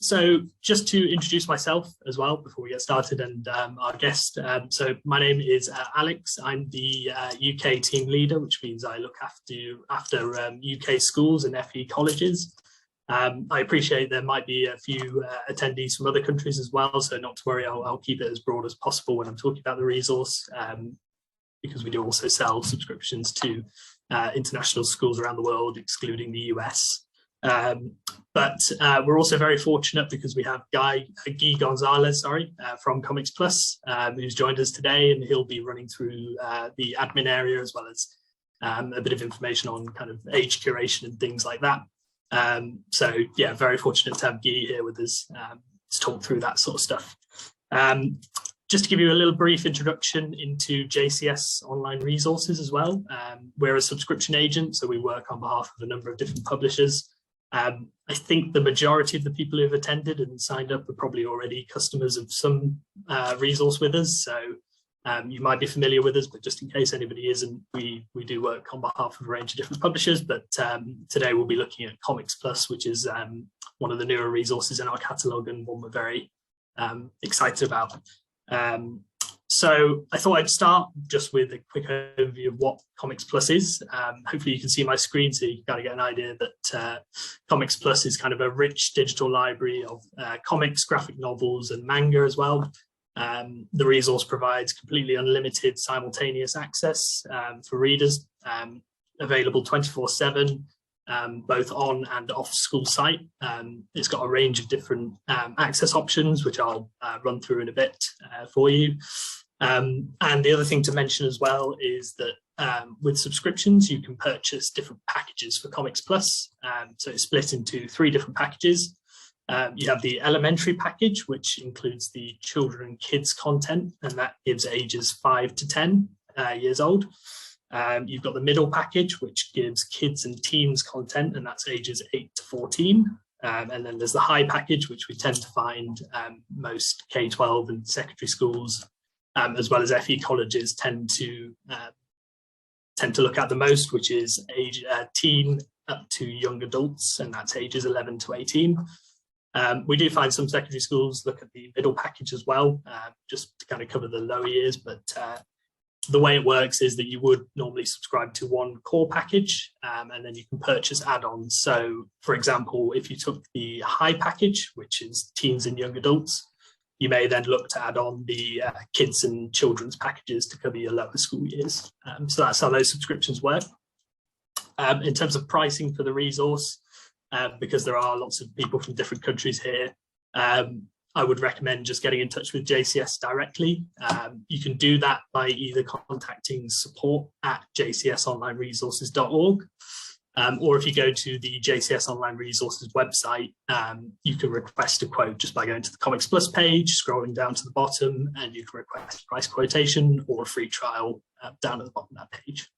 So just to introduce myself as well before we get started, and our guest. So my name is Alex. I'm the UK team leader, which means I look after UK schools and FE colleges. I appreciate there might be a few attendees from other countries as well, so not to worry, I'll keep it as broad as possible when I'm talking about the resource, because we do also sell subscriptions to international schools around the world, excluding the US. But we're also very fortunate because we have Guy Gonzalez, from Comics Plus, who's joined us today, and he'll be running through the admin area as well as a bit of information on kind of age curation and things like that. So yeah, very fortunate to have Guy here with us to talk through that sort of stuff. Just to give you a little brief introduction into JCS online resources as well. We're a subscription agent, so we work on behalf of a number of different publishers. I think the majority of the people who have attended and signed up are probably already customers of some resource with us. So you might be familiar with us, but just in case anybody isn't, we do work on behalf of a range of different publishers. But today we'll be looking at Comics Plus, which is one of the newer resources in our catalogue and one we're very excited about. So I thought I'd start just with a quick overview of what Comics Plus is. Hopefully you can see my screen so you can kind of get an idea that Comics Plus is kind of a rich digital library of comics, graphic novels and manga as well. The resource provides completely unlimited simultaneous access for readers, available 24/7, both on and off school site. It's got a range of different access options, which I'll run through in a bit for you. And the other thing to mention as well is that with subscriptions, you can purchase different packages for Comics Plus. So it's split into 3 different packages. You have the elementary package, which includes the children and kids content, and that gives ages 5 to 10 years old. You've got the middle package, which gives kids and teens content, and that's ages 8 to 14. And then there's the high package, which we tend to find most K-12 and secondary schools, as well as FE colleges tend to look at the most, which is age teen up to young adults, and that's ages 11 to 18. We do find some secondary schools look at the middle package as well, just to kind of cover the lower years, but the way it works is that you would normally subscribe to one core package, and then you can purchase add-ons. So for example, if you took the high package, which is teens and young adults, you may then look to add on the kids and children's packages to cover your lower school years. So that's how those subscriptions work. In terms of pricing for the resource, because there are lots of people from different countries here, I would recommend just getting in touch with JCS directly. You can do that by either contacting support@jcsonlineresources.org, or if you go to the JCS Online Resources website, you can request a quote just by going to the Comics Plus page, scrolling down to the bottom, and you can request a price quotation or a free trial down at the bottom of that page.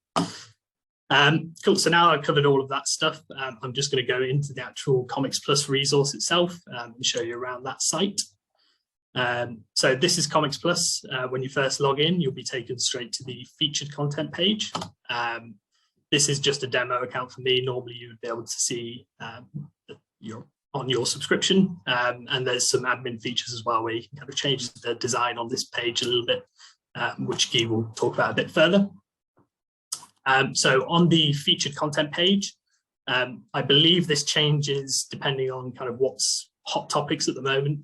Cool, so now I've covered all of that stuff, I'm just going to go into the actual Comics Plus resource itself and show you around that site. So this is Comics Plus. When you first log in, you'll be taken straight to the featured content page. This is just a demo account for me. Normally you would be able to see you're on your subscription, and there's some admin features as well where you can kind of change the design on this page a little bit, which Guy will talk about a bit further. So on the featured content page, I believe this changes depending on kind of what's hot topics at the moment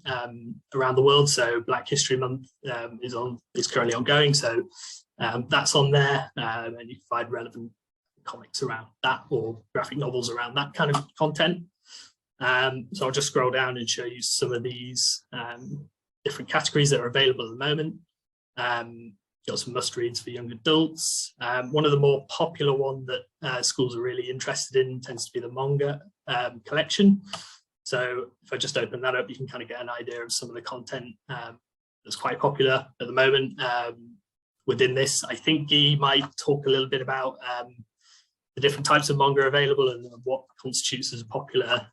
around the world. So Black History Month is currently ongoing, so that's on there, and you can find relevant comics around that or graphic novels around that kind of content. So I'll just scroll down and show you some of these different categories that are available at the moment. Got some must reads for young adults. One of the more popular one that schools are really interested in tends to be the manga collection. So if I just open that up, you can kind of get an idea of some of the content that's quite popular at the moment. Within this, I think Guy might talk a little bit about the different types of manga available and what constitutes as a popular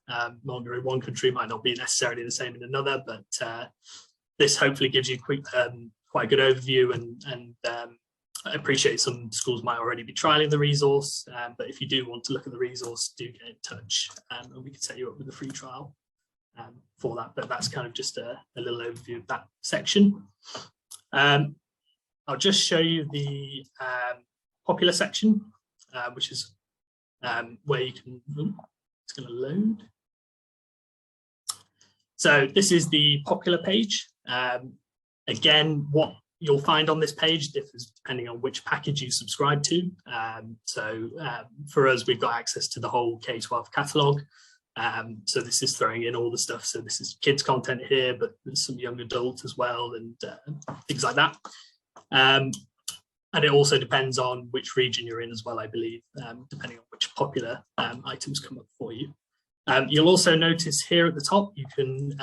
manga in one country might not be necessarily the same in another, but this hopefully gives you quite a good overview, and I appreciate some schools might already be trialing the resource, but if you do want to look at the resource, do get in touch and we can set you up with a free trial. for that, but that's kind of just a little overview of that section. I'll just show you the popular section, which is where you can, it's going to load. So this is the popular page. Again, what you'll find on this page differs depending on which package you subscribe to. For us, we've got access to the whole K-12 catalogue. So this is throwing in all the stuff. So this is kids content here, but there's some young adult as well and things like that. And it also depends on which region you're in as well, I believe, depending on which popular items come up for you. You'll also notice here at the top, you can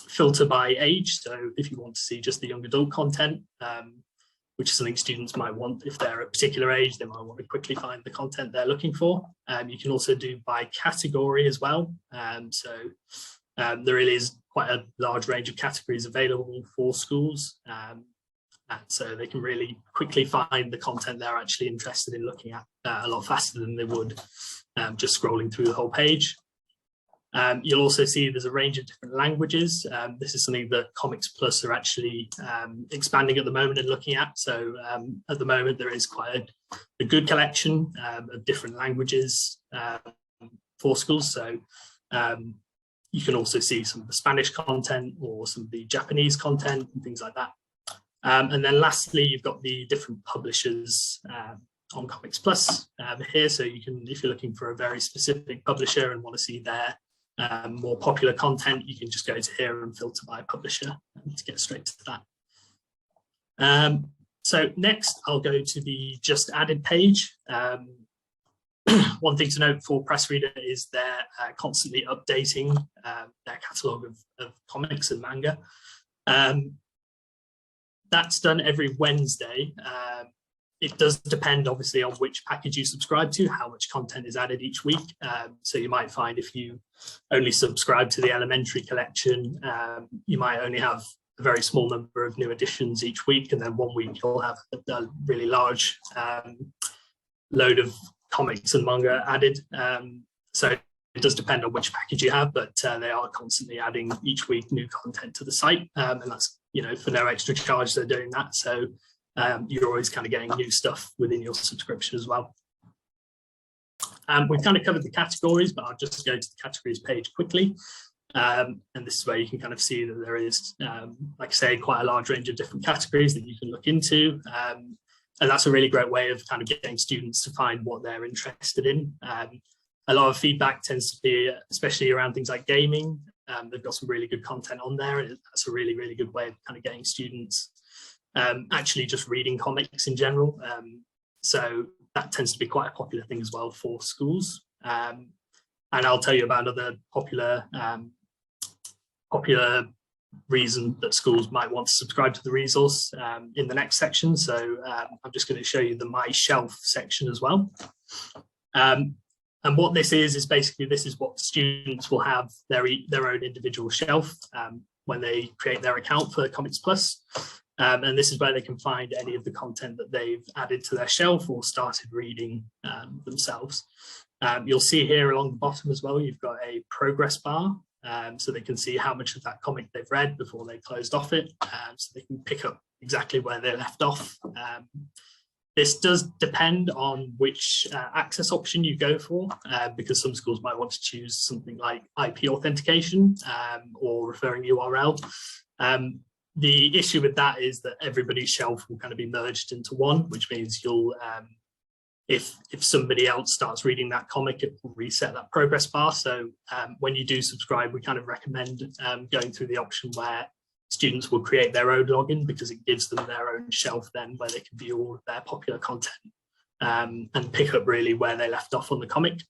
filter by age. So if you want to see just the young adult content, which is something students might want if they're a particular age, they might want to quickly find the content they're looking for. You can also do by category as well. There really is quite a large range of categories available for schools. And so they can really quickly find the content they're actually interested in looking at a lot faster than they would just scrolling through the whole page. You'll also see there's a range of different languages. This is something that Comics Plus are actually expanding at the moment and looking at. So at the moment, there is quite a good collection of different languages for schools. So you can also see some of the Spanish content or some of the Japanese content and things like that. And then lastly, you've got the different publishers on Comics Plus here. So you can, if you're looking for a very specific publisher and want to see their more popular content, you can just go to here and filter by publisher to get straight to that. So next, I'll go to the just added page. One thing to note for Press Reader is they're constantly updating their catalogue of comics and manga. That's done every Wednesday. It does depend, obviously, on which package you subscribe to, how much content is added each week. So you might find if you only subscribe to the elementary collection, you might only have a very small number of new editions each week, and then one week you'll have a really large load of comics and manga added. So it does depend on which package you have, but they are constantly adding each week new content to the site, and that's, you know, for no extra charge they're doing that. So you're always kind of getting new stuff within your subscription as well. We've kind of covered the categories, but I'll just go to the categories page quickly. And this is where you can kind of see that there is, like I say, quite a large range of different categories that you can look into. And that's a really great way of kind of getting students to find what they're interested in. A lot of feedback tends to be, especially around things like gaming. They've got some really good content on there. And that's a really, really good way of kind of getting students actually just reading comics in general. So that tends to be quite a popular thing as well for schools. And I'll tell you about another popular reason that schools might want to subscribe to the resource in the next section. So I'm just going to show you the My Shelf section as well. And what this is basically, this is what students will have their own individual shelf when they create their account for Comics Plus. And this is where they can find any of the content that they've added to their shelf or started reading themselves. You'll see here along the bottom as well, you've got a progress bar, so they can see how much of that comic they've read before they closed off it, so they can pick up exactly where they left off. This does depend on which access option you go for, because some schools might want to choose something like IP authentication or referring URL. The issue with that is that everybody's shelf will kind of be merged into one, which means you'll, if somebody else starts reading that comic, it will reset that progress bar. So when you do subscribe, we kind of recommend going through the option where students will create their own login, because it gives them their own shelf then where they can view all of their popular content and pick up really where they left off on the comic.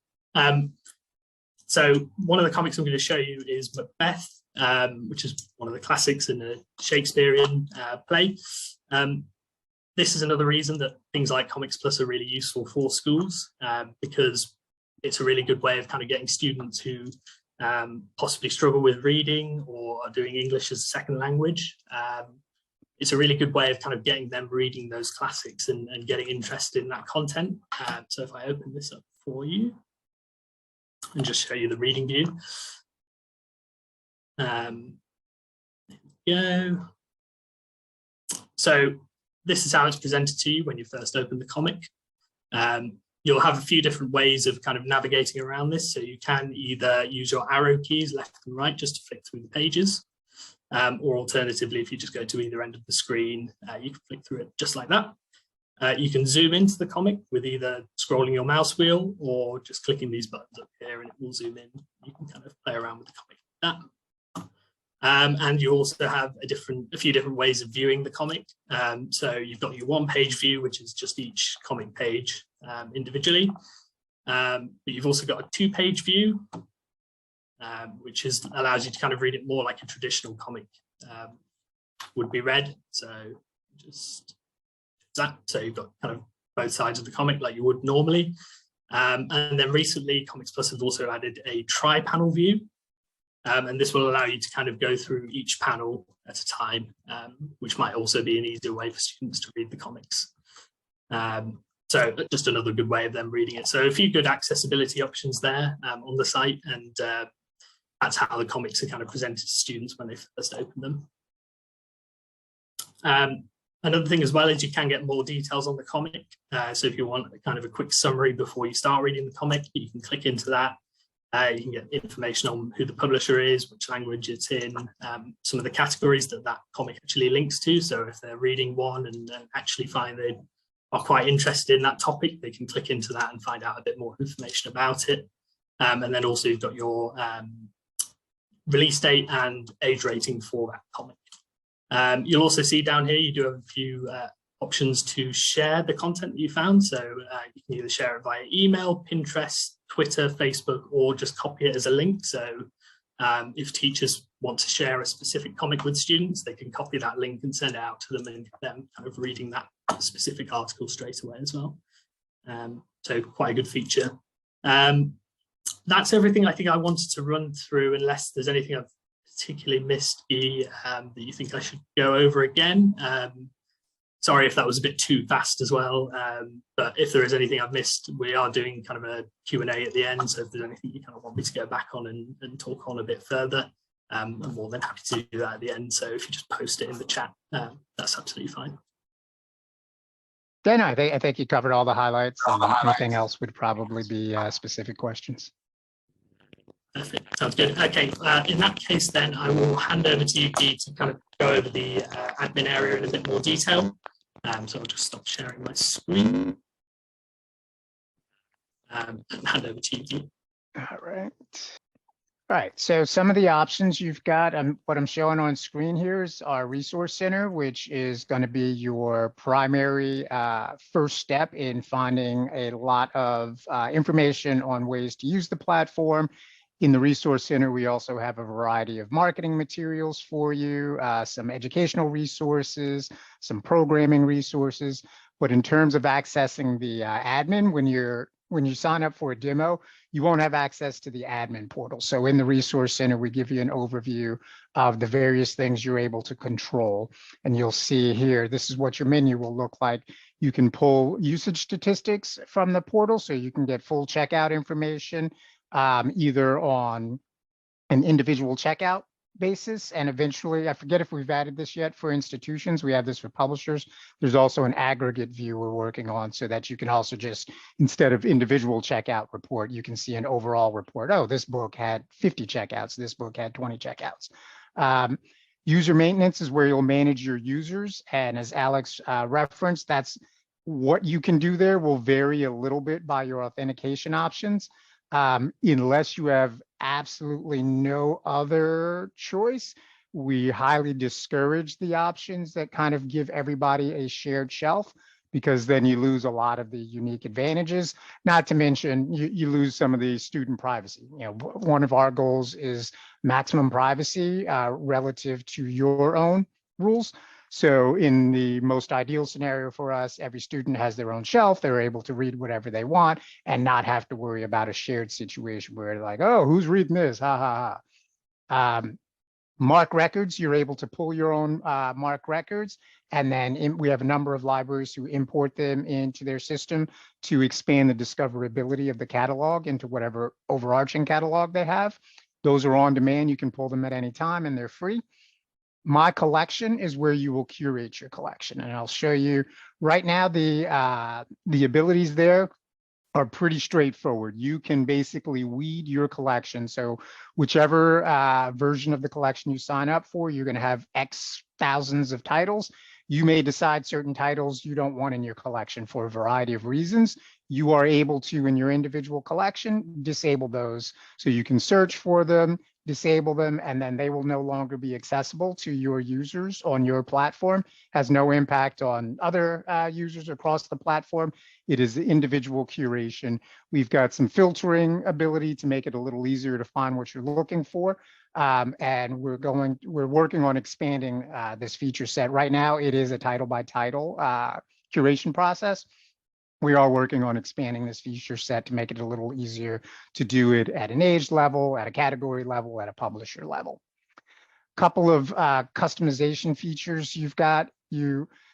So one of the comics I'm going to show you is Macbeth, which is one of the classics in a Shakespearean play. This is another reason that things like Comics Plus are really useful for schools, because it's a really good way of kind of getting students who possibly struggle with reading or are doing English as a second language. It's a really good way of kind of getting them reading those classics and getting interested in that content. So if I open this up for you and just show you the reading view. Yeah. So this is how it's presented to you when you first open the comic. You'll have a few different ways of kind of navigating around this. So you can either use your arrow keys left and right just to flick through the pages, or alternatively, if you just go to either end of the screen, you can flick through it just like that. You can zoom into the comic with either scrolling your mouse wheel or just clicking these buttons up here and it will zoom in. You can kind of play around with the comic like that. And you also have a few different ways of viewing the comic. So you've got your one-page view, which is just each comic page individually. But you've also got a two-page view, which allows you to kind of read it more like a traditional comic would be read. So just that. So you've got kind of both sides of the comic like you would normally. And then recently, Comics Plus have also added a tri-panel view. And this will allow you to kind of go through each panel at a time, which might also be an easier way for students to read the comics. So just another good way of them reading it. So a few good accessibility options there on the site, and that's how the comics are kind of presented to students when they first open them. Another thing as well is you can get more details on the comic. So if you want kind of a quick summary before you start reading the comic, you can click into that. You can get information on who the publisher is, which language it's in, some of the categories that comic actually links to. So if they're reading one and actually find they are quite interested in that topic, they can click into that and find out a bit more information about it. And then also you've got your release date and age rating for that comic. You'll also see down here, you do have a few options to share the content that you found. So you can either share it via email, Pinterest, Twitter, Facebook, or just copy it as a link. So if teachers want to share a specific comic with students, they can copy that link and send it out to them and get them kind of reading that specific article straight away as well. So quite a good feature. That's everything I think I wanted to run through, unless there's anything I've particularly missed, that you think I should go over again. Sorry if that was a bit too fast as well, but if there is anything I've missed, we are doing kind of a Q&A at the end, so if there's anything you kind of want me to go back on and talk on a bit further, I'm more than happy to do that at the end. So if you just post it in the chat, that's absolutely fine. Yeah, no, I think you covered all the highlights. Anything else would probably be specific questions. Perfect, sounds good. Okay, in that case then, I will hand over to you, Guy, to kind of go over the admin area in a bit more detail. So I'll just stop sharing my screen and hand over to you, Guy. All right. So some of the options you've got, what I'm showing on screen here is our resource center, which is going to be your primary first step in finding a lot of information on ways to use the platform. In the Resource Center, we also have a variety of marketing materials for you, some educational resources, some programming resources. But in terms of accessing the admin, when you sign up for a demo, you won't have access to the admin portal. So in the Resource Center, we give you an overview of the various things you're able to control. And you'll see here, this is what your menu will look like. You can pull usage statistics from the portal, so you can get full checkout information, either on an individual checkout basis, and eventually, I forget if we've added this yet for institutions, we have this for publishers. There's also an aggregate view we're working on, so that you can also just, instead of individual checkout report, you can see an overall report. Oh, this book had 50 checkouts, this book had 20 checkouts. User maintenance is where you'll manage your users, and as Alex referenced, that's what you can do there will vary a little bit by your authentication options. Unless you have absolutely no other choice, we highly discourage the options that kind of give everybody a shared shelf, because then you lose a lot of the unique advantages. Not to mention you lose some of the student privacy. You know, one of our goals is maximum privacy relative to your own rules. So in the most ideal scenario for us, every student has their own shelf. They're able to read whatever they want and not have to worry about a shared situation where they're like, oh, who's reading this? Ha, ha, ha. Mark records, you're able to pull your own mark records. And then we have a number of libraries who import them into their system to expand the discoverability of the catalog into whatever overarching catalog they have. Those are on demand. You can pull them at any time and they're free. My collection is where you will curate your collection. And I'll show you right now the abilities there are pretty straightforward. You can basically weed your collection. So whichever version of the collection you sign up for, you're going to have X thousands of titles. You may decide certain titles you don't want in your collection for a variety of reasons. You are able to, in your individual collection, disable those. So you can search for them, disable them, and then they will no longer be accessible to your users on your platform. Has no impact on other users across the platform. It is individual curation. We've got some filtering ability to make it a little easier to find what you're looking for. And we're working on expanding this feature set. Right now, it is a title by title curation process. We are working on expanding this feature set to make it a little easier to do it at an age level, at a category level, at a publisher level. Couple of customization features you've got.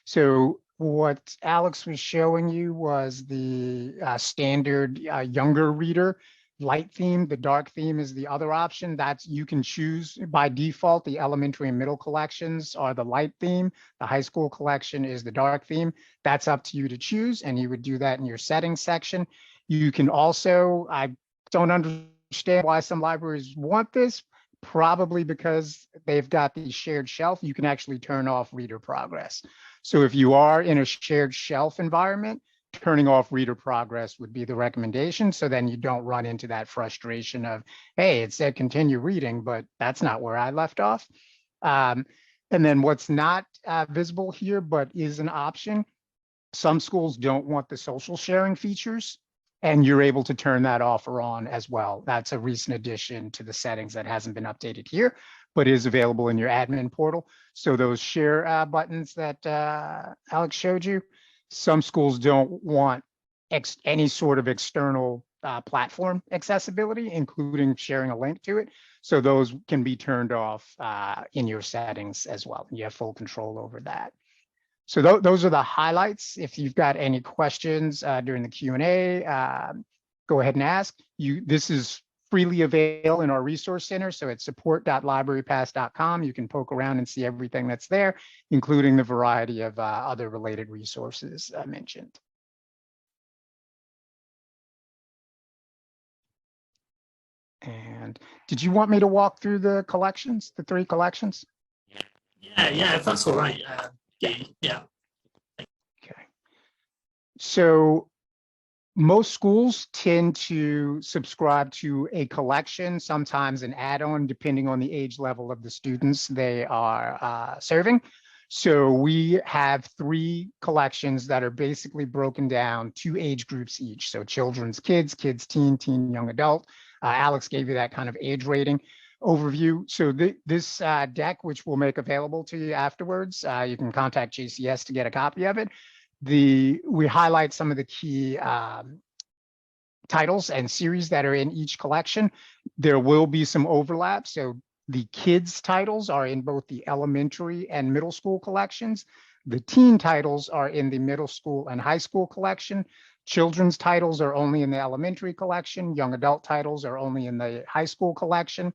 So what Alex was showing you was the standard younger reader light theme. The dark theme is the other option. That's, you can choose by default. The elementary and middle collections are the light theme. The high school collection is the dark theme. That's up to you to choose, and you would do that in your settings section. You can also, I don't understand why some libraries want this, probably because they've got the shared shelf. You can actually turn off reader progress. So if you are in a shared shelf environment, turning off reader progress would be the recommendation. So then you don't run into that frustration of, hey, it said continue reading, but that's not where I left off. And then what's not visible here, but is an option, some schools don't want the social sharing features, and you're able to turn that off or on as well. That's a recent addition to the settings that hasn't been updated here, but is available in your admin portal. So those share buttons that Alex showed you, some schools don't want any sort of external platform accessibility, including sharing a link to it. So those can be turned off in your settings as well. You have full control over that. So those are the highlights. If you've got any questions during the Q&A, go ahead and ask. This is freely available in our resource center. So it's support.librarypass.com. You can poke around and see everything that's there, including the variety of other related resources I mentioned. And did you want me to walk through the collections, the 3 collections? Yeah, if that's all right. Yeah. Okay. So most schools tend to subscribe to a collection, sometimes an add-on, depending on the age level of the students they are serving. So we have 3 collections that are basically broken down 2 age groups each. So children's kids, teen, young adult. Alex gave you that kind of age rating overview. So this deck, which we'll make available to you afterwards, you can contact JCS to get a copy of it. We highlight some of the key titles and series that are in each collection. There will be some overlap. So the kids titles are in both the elementary and middle school collections. The teen titles are in the middle school and high school collection. Children's titles are only in the elementary collection. Young adult titles are only in the high school collection.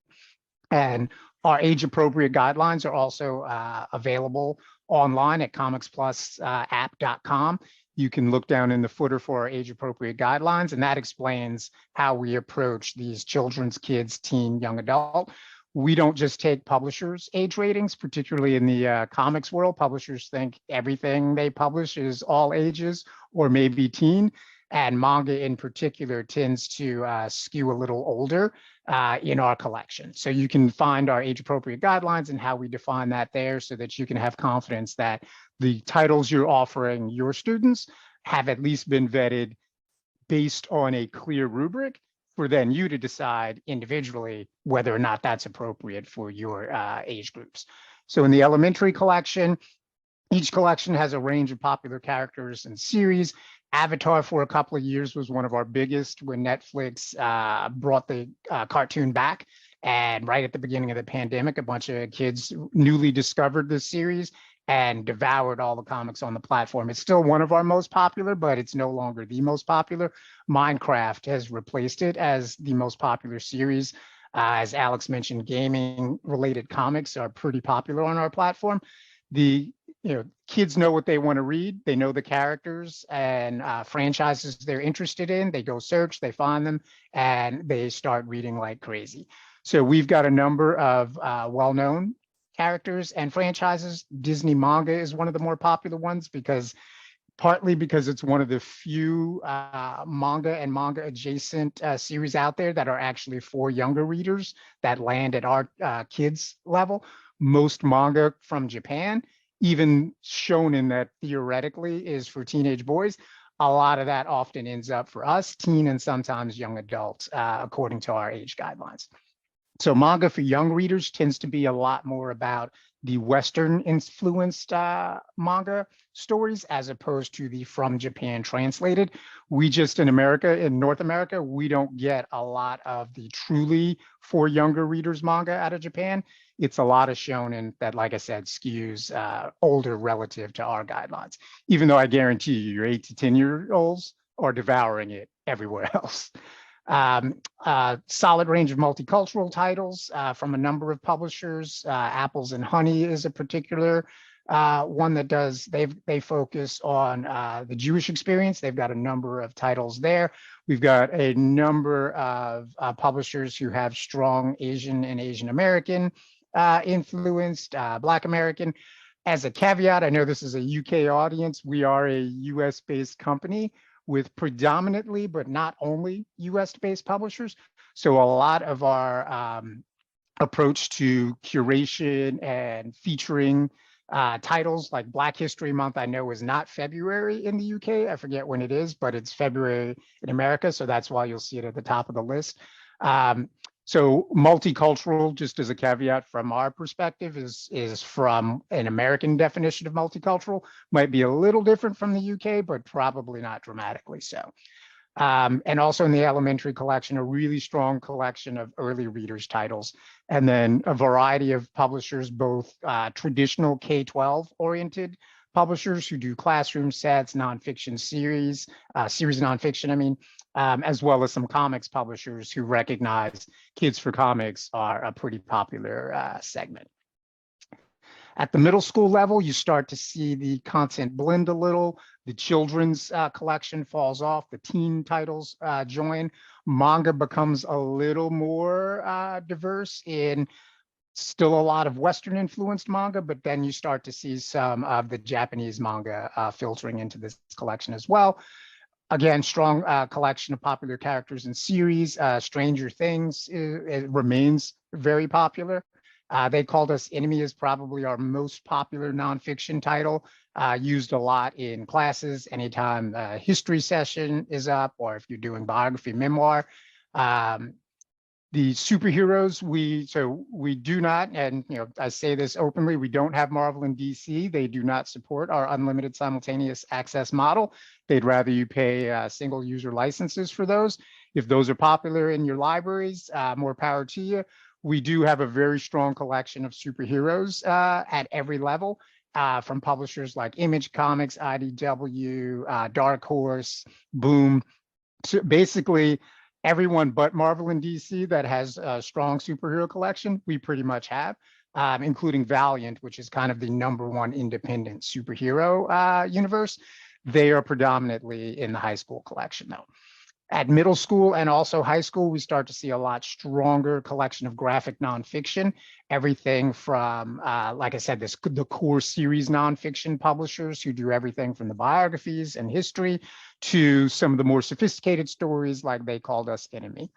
And our age-appropriate guidelines are also available online at comicsplusapp.com. You can look down in the footer for our age-appropriate guidelines, and that explains how we approach these children's, kids, teen, young adult. We don't just take publishers' age ratings, particularly in the comics world. Publishers think everything they publish is all ages or maybe teen. And manga in particular tends to skew a little older in our collection. So you can find our age-appropriate guidelines and how we define that there so that you can have confidence that the titles you're offering your students have at least been vetted based on a clear rubric for then you to decide individually whether or not that's appropriate for your age groups. So in the elementary collection, each collection has a range of popular characters and series. Avatar for a couple of years was one of our biggest when Netflix brought the cartoon back. And right at the beginning of the pandemic, a bunch of kids newly discovered this series and devoured all the comics on the platform. It's still one of our most popular, but it's no longer the most popular. Minecraft has replaced it as the most popular series As Alex mentioned, gaming related comics are pretty popular on our platform. The kids know what they want to read. They know the characters and franchises they're interested in. They go search, they find them, and they start reading like crazy. So we've got a number of well-known characters and franchises. Disney manga is one of the more popular ones partly because it's one of the few manga and manga adjacent series out there that are actually for younger readers that land at our kids level. Most manga from Japan, even shonen that theoretically is for teenage boys, a lot of that often ends up for us, teen and sometimes young adults, according to our age guidelines. So manga for young readers tends to be a lot more about the Western influenced manga stories as opposed to the from Japan translated. We just in North America, we don't get a lot of the truly for younger readers manga out of Japan. It's a lot of shonen that, like I said, skews older relative to our guidelines, even though I guarantee you your 8 to 10-year-olds are devouring it everywhere else. Solid range of multicultural titles from a number of publishers. Apples and Honey is a particular one that they focus on the Jewish experience. They've got a number of titles there. We've got a number of publishers who have strong Asian and Asian American influenced, Black American. As a caveat, I know this is a UK audience. We are a US based company with predominantly, but not only US-based publishers. So a lot of our approach to curation and featuring titles like Black History Month, I know is not February in the UK. I forget when it is, but it's February in America. So that's why you'll see it at the top of the list. So multicultural, just as a caveat from our perspective, is from an American definition of multicultural, might be a little different from the UK, but probably not dramatically so. And also in the elementary collection, a really strong collection of early readers titles, and then a variety of publishers, both traditional K-12 oriented publishers who do classroom sets, nonfiction series nonfiction, as well as some comics publishers who recognize kids for comics are a pretty popular segment. At the middle school level, you start to see the content blend a little. The children's collection falls off. The teen titles join. Manga becomes a little more diverse in still a lot of Western influenced manga, but then you start to see some of the Japanese manga filtering into this collection as well. Again, strong collection of popular characters and series. Stranger Things it remains very popular. They Called Us Enemy is probably our most popular nonfiction title, used a lot in classes anytime a history session is up, or if you're doing biography memoir. The superheroes, we do not, and I say this openly, we don't have Marvel and DC. They do not support our unlimited simultaneous access model. They'd rather you pay single user licenses for those. If those are popular in your libraries, more power to you. We do have a very strong collection of superheroes at every level, from publishers like Image Comics, IDW, Dark Horse, Boom. So basically, everyone but Marvel and DC that has a strong superhero collection, we pretty much have, including Valiant, which is kind of the #1 independent superhero universe. They are predominantly in the high school collection, though. At middle school and also high school, we start to see a lot stronger collection of graphic nonfiction. Everything from, like I said, the core series nonfiction publishers who do everything from the biographies and history to some of the more sophisticated stories like They Called Us Enemy.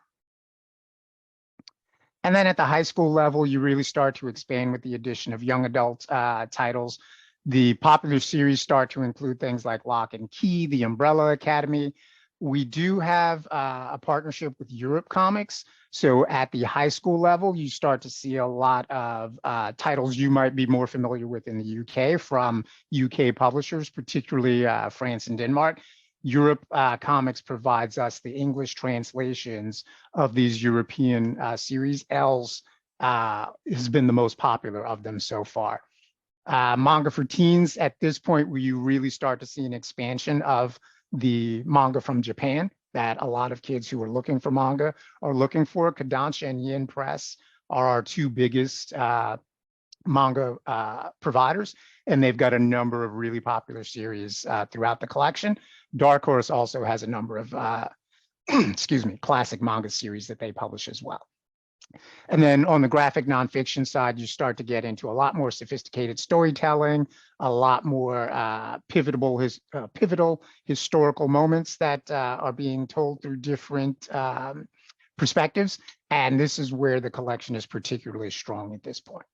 And then at the high school level, you really start to expand with the addition of young adult titles. The popular series start to include things like Lock and Key, The Umbrella Academy. We do have a partnership with Europe Comics. So at the high school level, you start to see a lot of titles you might be more familiar with in the UK from UK publishers, particularly France and Denmark. Europe Comics provides us the English translations of these European series. Els has been the most popular of them so far. Manga for teens, at this point, where you really start to see an expansion of the manga from Japan that a lot of kids who are looking for manga are looking for. Kodansha and Yin Press are our two biggest manga providers, and they've got a number of really popular series throughout the collection. Dark Horse also has a number of excuse me, classic manga series that they publish as well. And then on the graphic nonfiction side, you start to get into a lot more sophisticated storytelling, a lot more pivotal historical moments that are being told through different perspectives. And this is where the collection is particularly strong at this point.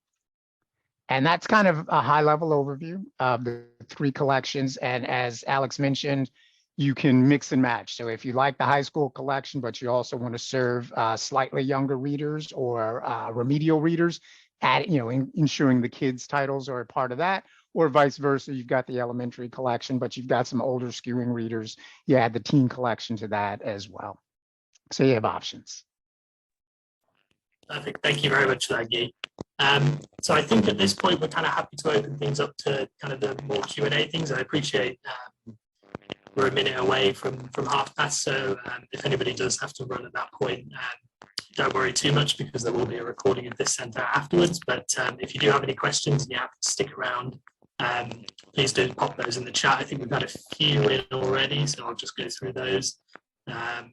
And that's kind of a high level overview of the three collections. And as Alex mentioned, you can mix and match. So if you like the high school collection, but you also want to serve slightly younger readers or remedial readers, ensuring the kids' titles are a part of that, or vice versa, you've got the elementary collection, but you've got some older skewing readers. You add the teen collection to that as well. So you have options. Perfect. Thank you very much for that, Guy. So I think at this point, we're kind of happy to open things up to kind of the more Q&A things. I appreciate we're a minute away from 1:30, so if anybody does have to run at that point, don't worry too much because there will be a recording of this sent out afterwards. But if you do have any questions and you have to stick around, please do pop those in the chat. I think we've got a few in already, so I'll just go through those. Yeah,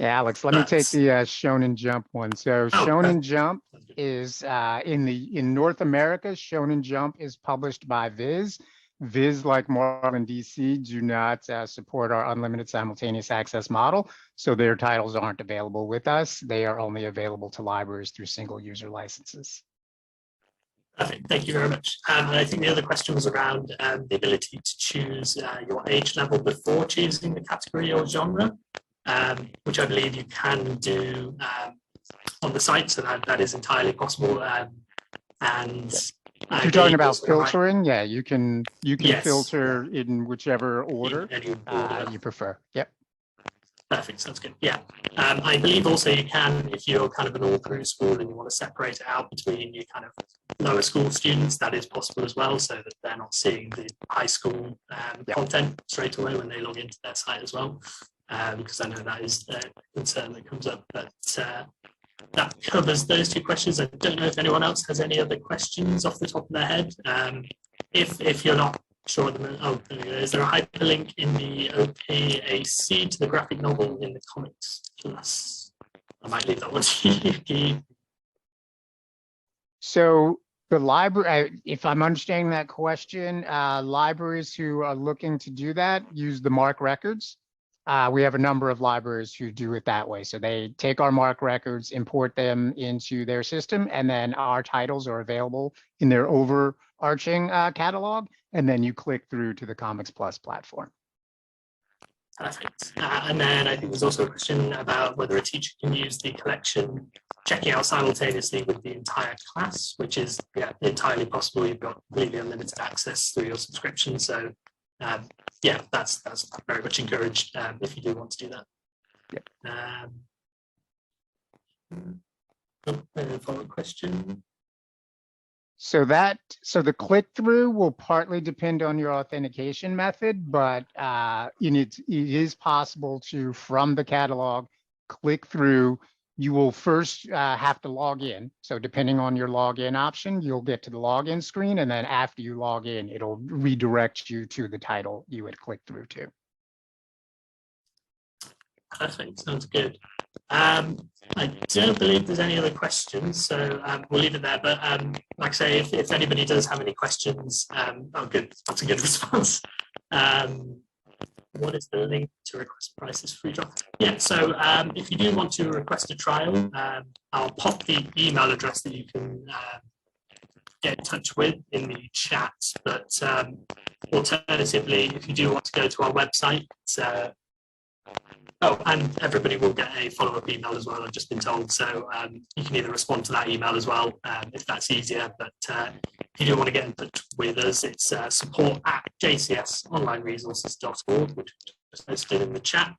Alex, let me take the Shonen Jump one. So Shonen Jump is in North America, Shonen Jump is published by Viz. Viz, like Marvel and DC, do not support our unlimited simultaneous access model, so their titles aren't available with us. They are only available to libraries through single user licenses. Perfect. Thank you very much. And I think the other question was around the ability to choose your age level before choosing the category or genre, which I believe you can do on the site, so that is entirely possible. And if you're talking about filtering, yeah, you can yes, filter in whichever order, you prefer. Yep. Perfect. Sounds good. Yeah. I believe also you can, if you're kind of an all-through school and you want to separate it out between your kind of lower school students, that is possible as well, so that they're not seeing the high school content straight away when they log into their site as well, because I know that is a concern that comes up. But that covers those two questions. I don't know if anyone else has any other questions off the top of their head. If you're not sure at the moment, is there a hyperlink in the OPAC to the graphic novel in the Comics Plus? I might leave that one to you. So the library, if I'm understanding that question, libraries who are looking to do that use the MARC records. We have a number of libraries who do it that way. So they take our MARC records, import them into their system, and then our titles are available in their overarching catalog. And then you click through to the Comics Plus platform. Perfect. And then I think there's also a question about whether a teacher can use the collection, checking out simultaneously with the entire class, which is entirely possible. You've got completely unlimited access through your subscription. So yeah, that's very much encouraged if you do want to do that. Yep. Follow-up question. So the click-through will partly depend on your authentication method, but it is possible to, from the catalog, click through. You will first have to log in. So depending on your login option, you'll get to the login screen, and then after you log in, it'll redirect you to the title you had clicked through to. Perfect. Sounds good. I don't believe there's any other questions, so we'll leave it there. But like I say, if anybody does have any questions, oh, good. That's a good response. What is the link to request prices free drop? Yeah, so if you do want to request a trial, I'll pop the email address that you can get in touch with in the chat. But alternatively, if you do want to go to our website, and everybody will get a follow-up email as well, I've just been told. So you can either respond to that email as well, if that's easier. But if you do want to get in touch with us, it's support@jcsonlineresources.org, which is posted in the chat.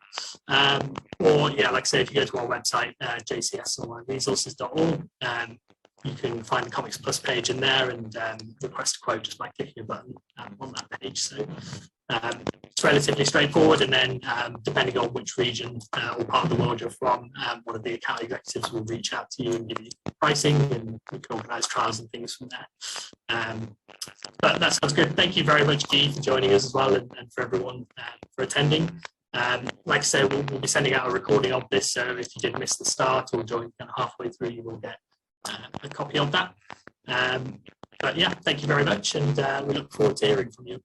Or, yeah, like I say, if you go to our website, jcsonlineresources.org, you can find the Comics Plus page in there and request a quote just by clicking a button on that page. So it's relatively straightforward, and then depending on which region or part of the world you're from, one of the account executives will reach out to you and give you pricing, and we can organise trials and things from there. But that sounds good. Thank you very much, Guy, for joining us as well, and for everyone for attending. Like I say, we'll be sending out a recording of this, so if you did miss the start or joined kind of halfway through, you will get a copy of that. But yeah, thank you very much, and we look forward to hearing from you.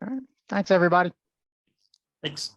All right. Thanks, everybody. Thanks.